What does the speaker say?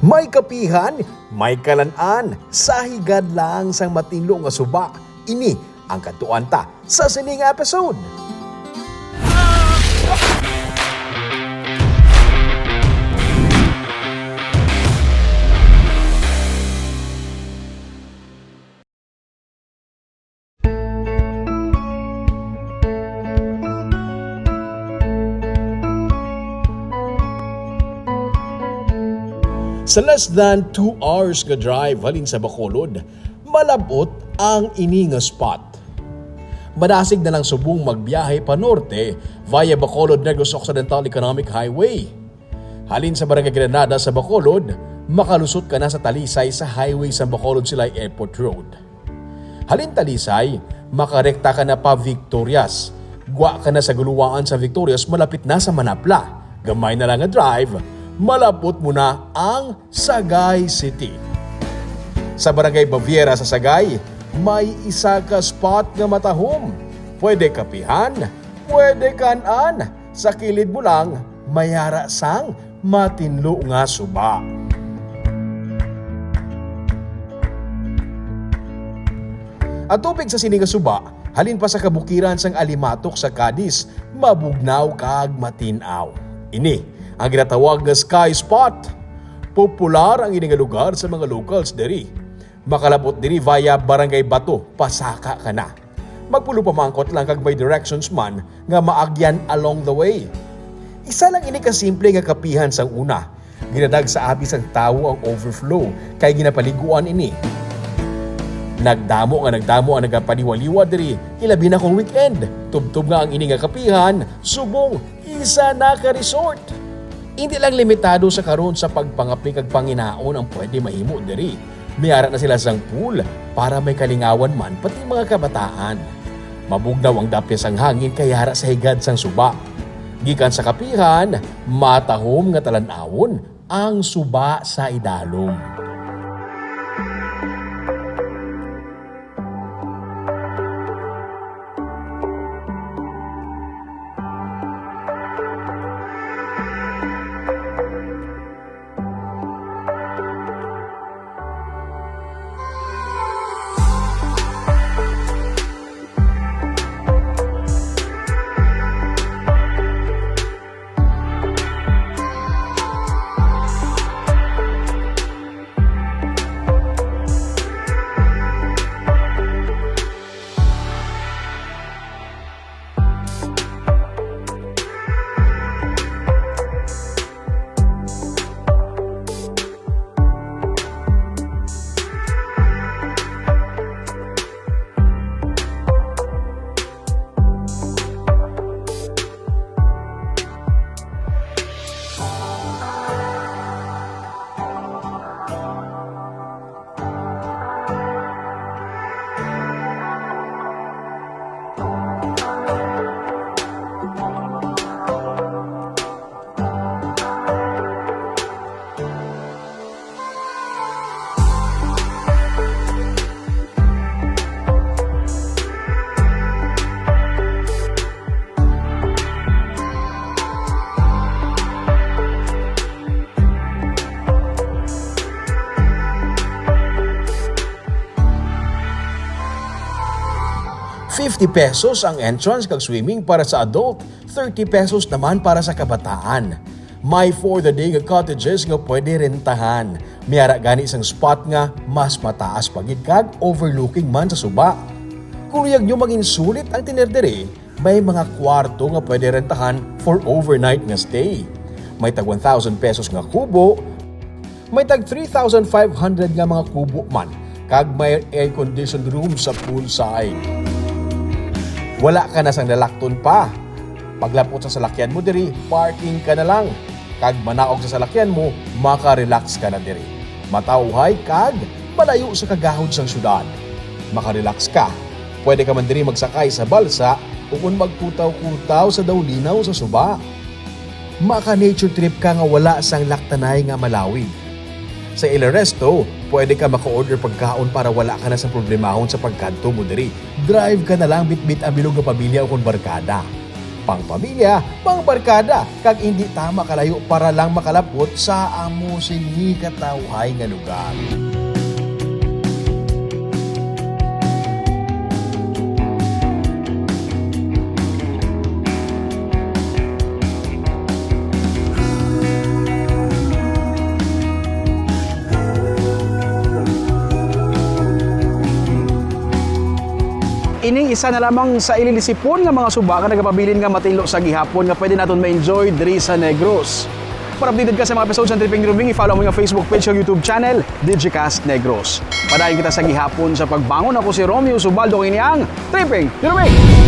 May kapihan, may kalan-an, sa higad lang sang matinlo nga suba. Ini ang katuan ta sa sining episode. Sa less than 2 hours nga drive halin sa Bacolod, malabot ang ini nga spot. Madasig na lang subong magbiyahe pa norte via Bacolod Negros Occidental Economic Highway. Halin sa Barangay Granada sa Bacolod, makalusot ka na sa Talisay sa highway sa Bacolod Silay Airport Road. Halin Talisay, makarekta ka na pa Victorias. Gwa ka na sa guluwaan sa Victorias, malapit na sa Manapla. Gamay na lang nga drive, malapot mo na ang Sagay City. Sa Barangay Baviera sa Sagay, may isa ka spot nga matahom. Pwede kapihan, pwede kanan. Sa kilid mo lang, mayara sang matinlo nga suba. Ang tubig sa sini nga suba, halin pa sa kabukiran sang Alimatok sa Cadiz, mabugnaw kag matinaw. Ini ang ginatawag nga sky spot. Popular ang ining lugar sa mga locals diri. Makalabot diri via Barangay Bato, pasaka ka na. Magpulo pamangkot lang kag may directions man nga maagyan along the way. Isa lang ini kasimple nga kapihan sang una. Ginadag sa abis ang tawo ang overflow kay ginapaliguan ini. Nagdamo ang nagapaniwaliwa diri, ilabi na kung weekend. Tubtub nga ang ini nga kapihan, subong isa na ka resort. Hindi lang limitado sa karon sa pagpangapi kag panginaon ang pwede mahimo diri. Mayara na sila sang pool para may kalingawan man pati mga kabataan. Mabugnaw ang dapyas ang hangin kay hara sa higad sang suba. Gikan sa kapihan, matahom nga talan-awon ang suba sa idalom. ₱50 ang entrance kag swimming para sa adult, ₱30 naman para sa kabataan. May for the day nga cottages nga pwede rentahan. Mayara gani isang spot nga mas mataas pagid kag overlooking man sa suba. Kung luyag nyo maging sulit ang tinerdere, may mga kwarto nga pwede rentahan for overnight nga stay. May tag ₱1,000 nga kubo, may tag 3,500 nga mga kubo man, kag may air-conditioned room sa poolside. Wala ka na sang lalakton pa. Paglapot sa salakyan mo diri, parking ka na lang. Kag manaog sa salakyan mo, maka-relax ka na diri. Matauhay kag malayo sa kagahod sang syudad. Maka-relax ka. Pwede ka man diri magsakay sa balsa o kung magkutaw-kutaw sa dawlinaw sa suba. Maka-nature trip ka nga wala sang laktanay nga malawig. Sa El Resto, pwede ka maka-order pagkaon para wala ka na sa problemahon sa pagkanto mo diri. Drive ka na lang bitbit ang bilog nga pamilya o kung barkada. pang pamilya, pang barkada, kag hindi tama kalayo para lang makalapot sa amo sini katawhay nga lugar. Ining isa na lamang sa ililisipon nga mga suba nga nagapabilin nga matilo sa gihapon nga pwede naton ma-enjoy diri sa Negros. Para updated ka sa mga episodes ng Tripping Dirubing, i-follow mo yung Facebook page o YouTube channel, Digicast Negros. Padayon kita sa gihapon sa pagbangon. Ako si Romeo Subaldo, kini ang Tripping Dirubing!